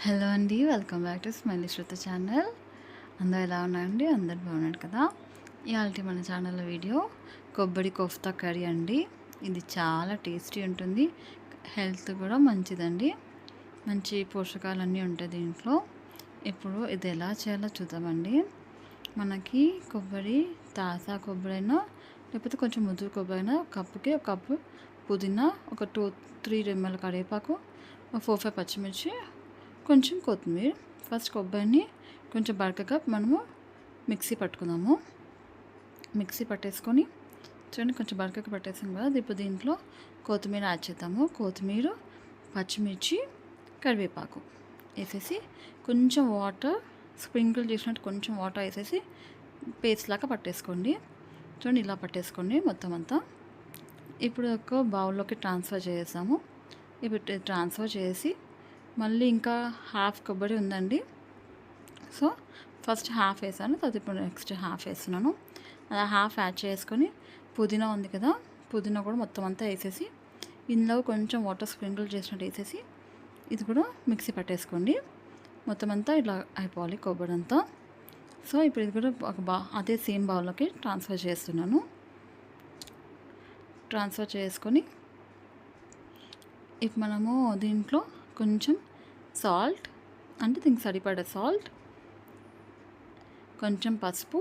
Hello అండి, welcome back to smiley Shruti channel. అందరూ ఎలా ఉన్నారండి? అందరు బాగున్నారు కదా? ఇవాళ మన ఛానల్లో వీడియో కొబ్బరి కోఫ్తా కర్రీ అండి. ఇది చాలా టేస్టీ ఉంటుంది, హెల్త్ కూడా మంచిదండి. మంచి పోషకాలన్నీ ఉంటాయి దీంట్లో. ఇప్పుడు ఇది ఎలా చేయాలో చూద్దామండి. మనకి కొబ్బరి, తాజా కొబ్బరి అయినా లేకపోతే కొంచెం ముదురు కొబ్బరి అయినా, కప్పుకి ఒక కప్పు పుదీనా, ఒక 2-3 రెమ్మల కరివేపాకు, 4-5 పచ్చిమిర్చి, కొంచెం కొత్తిమీర. ఫస్ట్ కొబ్బరిని కొంచెం బరకగా మనము మిక్సీ పట్టుకుందాము. మిక్సీ పట్టేసుకొని చూడండి, కొంచెం బరకగా పట్టేసాం కదా. ఇప్పుడు దీంట్లో కొత్తిమీర యాడ్ చేద్దాము. కొత్తిమీర, పచ్చిమిర్చి, కరివేపాకు వేసేసి కొంచెం వాటర్ స్ప్రింకిల్ చేసినట్టు కొంచెం వాటర్ వేసేసి పేస్ట్ లాగా పట్టేసుకోండి. చూడండి, ఇలా పట్టేసుకోండి మొత్తం అంతా. ఇప్పుడు ఒక బౌల్లోకి ట్రాన్స్ఫర్ చేసాము. ఇప్పుడు ట్రాన్స్ఫర్ చేసి మళ్ళీ ఇంకా హాఫ్ కొబ్బరి ఉందండి. సో ఫస్ట్ హాఫ్ వేసాను, తర్వాత ఇప్పుడు నెక్స్ట్ హాఫ్ వేస్తున్నాను. అలా హాఫ్ యాడ్ చేసుకొని పుదీనా ఉంది కదా, పుదీనా కూడా మొత్తం అంతా వేసేసి ఇందులో కొంచెం వాటర్ స్ప్రింకిల్ చేసినట్టు వేసేసి ఇది కూడా మిక్సీ పట్టేసుకోండి. మొత్తం అంతా ఇలా అయిపోవాలి కొబ్బరి అంతా. సో ఇప్పుడు ఇది కూడా అదే సేమ్ బౌల్లోకి ట్రాన్స్ఫర్ చేస్తున్నాను. ట్రాన్స్ఫర్ చేసుకొని ఇప్పుడు మనము దీంట్లో కొంచెం సాల్ట్, అంటే దీనికి సరిపడా సాల్ట్, కొంచెం పసుపు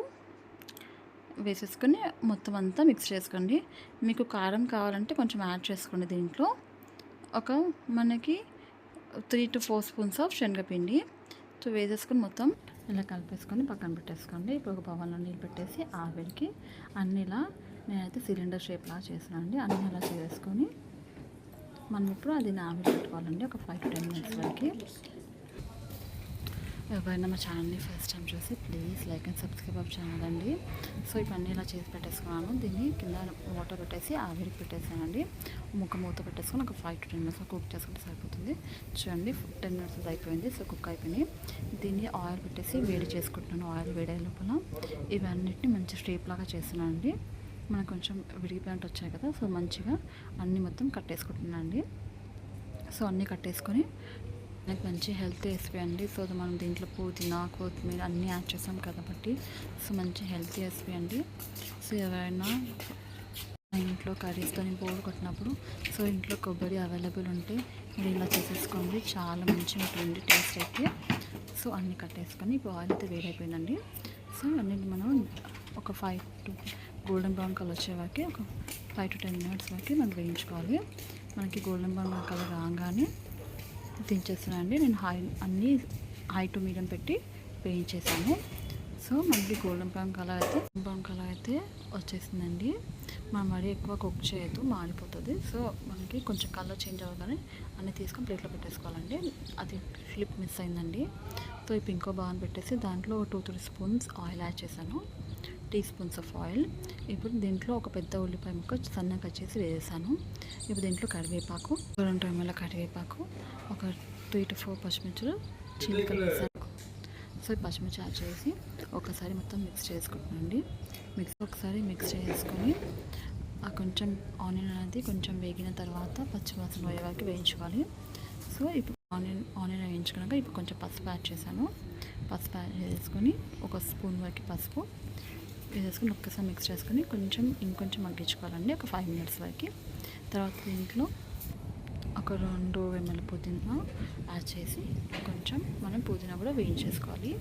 వేసేసుకొని మొత్తం అంతా మిక్స్ చేసుకోండి. మీకు కారం కావాలంటే కొంచెం యాడ్ చేసుకోండి. దీంట్లో ఒక మనకి 3-4 స్పూన్స్ ఆఫ్ శనగపిండి వేసేసుకొని మొత్తం ఇలా కలిపేసుకొని పక్కన పెట్టేసుకోండి. ఇప్పుడు ఒక బౌల్లో నీళ్ళు పెట్టేసి ఆవిరికి అన్నీ ఇలా, నేనైతే సిలిండర్ షేప్లా చేసానండి, అన్నీ అలా చేసుకొని మనం ఇప్పుడు అది ఆవిరి పెట్టుకోవాలండి ఒక 5-10 మినిట్స్ వరకు. ఎవరైనా మా ఛానల్ని ఫస్ట్ టైం చూసి please like and subscribe up channel అండి. సో ఇప్పుడు అన్నీ ఇలా చేసి పెట్టేసుకున్నాను. దీన్ని కింద వాటర్ పెట్టేసి ఆవిరికి పెట్టేసానండి. మూత పెట్టేసుకొని ఒక 5-10 మినిట్స్ కుక్ చేసుకుంటే సరిపోతుంది. చూడండి, 10 మినిట్స్ అయిపోయింది. సో కుక్ అయిపోయింది. దీన్ని ఆయిల్ పెట్టేసి వేడి చేసుకుంటున్నాను. ఆయిల్ వేడే లోపల ఇవన్నిటిని మంచి స్ట్రేప్ లాగా చేస్తున్నాను అండి. మనకు కొంచెం విడిగిపోయినట్టు వచ్చాయి కదా, సో మంచిగా అన్నీ మొత్తం కట్టేసుకుంటున్నాను అండి. సో అన్నీ కట్టేసుకొని నాకు మంచి హెల్త్ రెసిపీ అండి. సో మనం దీంట్లో పుదీనా, కొత్తిమీర అన్నీ యాడ్ చేస్తాం కాబట్టి సో మంచి హెల్తీ రెసిపీ అండి. సో ఎవరైనా ఇంట్లో కర్రీస్తో బోర్ కొట్టినప్పుడు సో ఇంట్లో కొబ్బరి అవైలబుల్ ఉంటే మీరు ఇలా చేసేసుకోండి, చాలా మంచిగా ఉంటుంది టేస్ట్ అయితే. సో అన్నీ కట్టేసుకొని ఇప్పుడు ఆయిల్ అయితే వేడైపోయిందండి. సో అన్నింటి మనం ఒక 5 గోల్డెన్ బ్రౌన్ కలర్ వచ్చే వరకు ఒక 5-10 మినిట్స్ వరకు మనం వేయించుకోవాలి. మనకి గోల్డెన్ బ్రౌన్ కలర్ రాగానే దించేస్తున్నానండి. నేను అన్నీ హై టు మీడియం పెట్టి వేయించేసాను. సో మనకి గోల్డెన్ బ్రౌన్ కలర్ అయితే వచ్చేసిందండి. మనం మరీ ఎక్కువ కుక్ చేయొద్దు, మాడిపోతుంది. సో మనకి కొంచెం కలర్ చేంజ్ అవ్వగానే అన్నీ తీసుకొని ప్లేట్లో పెట్టేసుకోవాలండి. అది ఫ్లిప్ మిస్ అయిందండి. సో ఇప్పుడు ఇంకో బాగా పెట్టేసి దాంట్లో 2-3 స్పూన్స్ ఆయిల్ యాడ్ చేశాను, టీ స్పూన్స్ ఆఫ్ ఆయిల్. ఇప్పుడు దీంట్లో ఒక పెద్ద ఉల్లిపాయ ముక్క సన్నగా కట్ చేసి వేసాను. ఇప్పుడు దీంట్లో కరివేపాకు, 2 రెమ్మల కరివేపాకు, ఒక 3-4 పచ్చిమిర్చులు చిలుకలు వేసాను. సో ఈ పచ్చిమిర్చి యాడ్ చేసి ఒకసారి మొత్తం మిక్స్ చేసుకుంటున్నాండి. ఒకసారి మిక్స్ చేసుకొని ఆ కొంచెం ఆనియన్ అనేది కొంచెం వేగిన తర్వాత పచ్చివాసన పోయే వరకు వేయించుకోవాలి. సో ఇప్పుడు ఆనియన్ వేయించుకున్నాక ఇప్పుడు కొంచెం పసుపు యాడ్ చేశాను. పసుపు యాడ్ చేసుకొని ఒక స్పూన్ వరకు పసుపు వేసేసుకొని ఒక్కసారి మిక్స్ చేసుకొని ఇంకొంచెం మగ్గించుకోవాలండి ఒక 5 మినిట్స్ వరకు. తర్వాత దీంట్లో ఒక 2 రెమ్మల పుదీనా యాడ్ చేసి కొంచెం మనం పుదీనా కూడా వేయించేసుకోవాలి.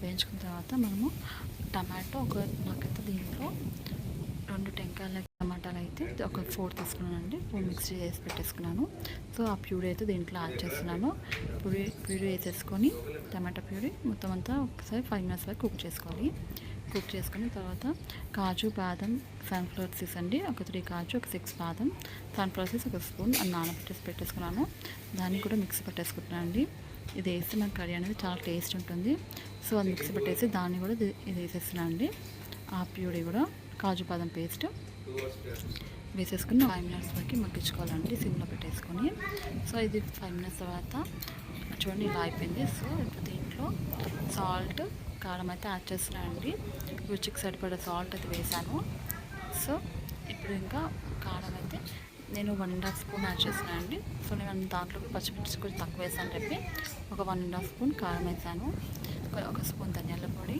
వేయించుకున్న తర్వాత మనము టమాటో నాకైతే దీంట్లో 2 టెంకాయల టమాటాలు అయితే ఒక 4 తీసుకున్నానండి. 4 మిక్స్ చేసి పెట్టేసుకున్నాను. సో ఆ ప్యూరీ అయితే దీంట్లో యాడ్ చేస్తున్నాను. ప్యూరీ వేసేసుకొని టమాటా ప్యూరీ మొత్తం అంతా ఒకసారి 5 మినిట్స్ వరకు కుక్ చేసుకోవాలి. కుక్ చేసుకున్న తర్వాత కాజు, బాదం, సన్ఫ్లవర్ సీడ్స్ అండి, ఒక 3 కాజు, ఒక 6 బాదం, సన్ఫ్లవర్ సీడ్స్ ఒక స్పూన్ పెట్టేసుకున్నాను. దాన్ని కూడా మిక్సీ పెట్టేసుకుంటున్నాను అండి. ఇది వేస్తే మన కర్రీ అనేది చాలా టేస్ట్ ఉంటుంది. సో అది మిక్సీ పెట్టేసి దాన్ని కూడా ఇది వేసేస్తున్నాను అండి. ఆ ప్యూరీ కూడా కాజు బాదం పేస్ట్ వేసేసుకుని 5 మినిట్స్ వరకు మగ్గించుకోవాలండి సిమ్లో పెట్టేసుకొని. సో ఇది 5 మినిట్స్ తర్వాత చూడండి ఇలా అయిపోయింది. సో ఇప్పుడు దీంట్లో సాల్ట్, కారం అయితే యాడ్ చేస్తున్నానండి. రుచికి సరిపడే సాల్ట్ అయితే వేసాను. సో ఇప్పుడు ఇంకా కారం అయితే నేను 1½ స్పూన్ యాడ్ చేస్తున్నాను అండి. సో నేను దాంట్లో పచ్చిమిర్చి కొంచెం తక్కువ వేసాను చెప్పి ఒక 1½ స్పూన్ కారం వేసాను. ఒక స్పూన్ ధనియాల పొడి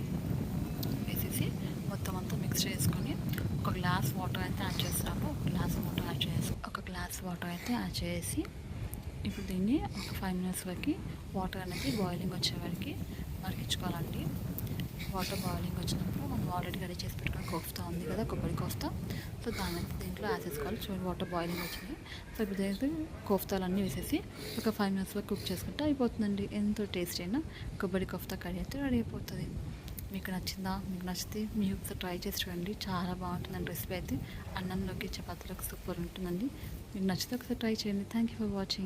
వేసేసి మొత్తం అంతా మిక్స్ చేసుకొని ఒక గ్లాస్ వాటర్ అయితే యాడ్ చేస్తాము. ఒక గ్లాస్ వాటర్ అయితే యాడ్ చేసి ఇప్పుడు దీన్ని ఒక 5 మినిట్స్ వరకు వాటర్ అనేది బాయిలింగ్ వచ్చే వరకు మరిగించుకోవాలండి. వాటర్ బాయిలింగ్ వచ్చినప్పుడు మనం ఆల్రెడీ రెడీ చేసి పెట్టుకున్న కోఫ్తా ఉంది కదా, కొబ్బరి కోఫ్తా. సో దీంట్లో వేసేసుకోవాలి. చూడండి వాటర్ బాయిలింగ్ వచ్చింది. సో ఇప్పుడు దీంట్లో కోఫ్తాలన్నీ వేసేసి ఒక 5 మినిట్స్ వరకు కుక్ చేసుకుంటే అయిపోతుందండి. ఎంతో టేస్టీ అయినా కొబ్బరి కోఫ్తా కర్రీ అయితే రెడీ అయిపోతుంది. మీకు నచ్చిందా? మీకు నచ్చితే మీరు ఒకసారి ట్రై చేసి చూడండి. చాలా బాగుంటుందండి రెసిపీ అయితే. అన్నంలోకి చపాతీలోకి సూపర్ ఉంటుందండి. మీకు నచ్చితే ఒకసారి ట్రై చేయండి. Thank you for watching.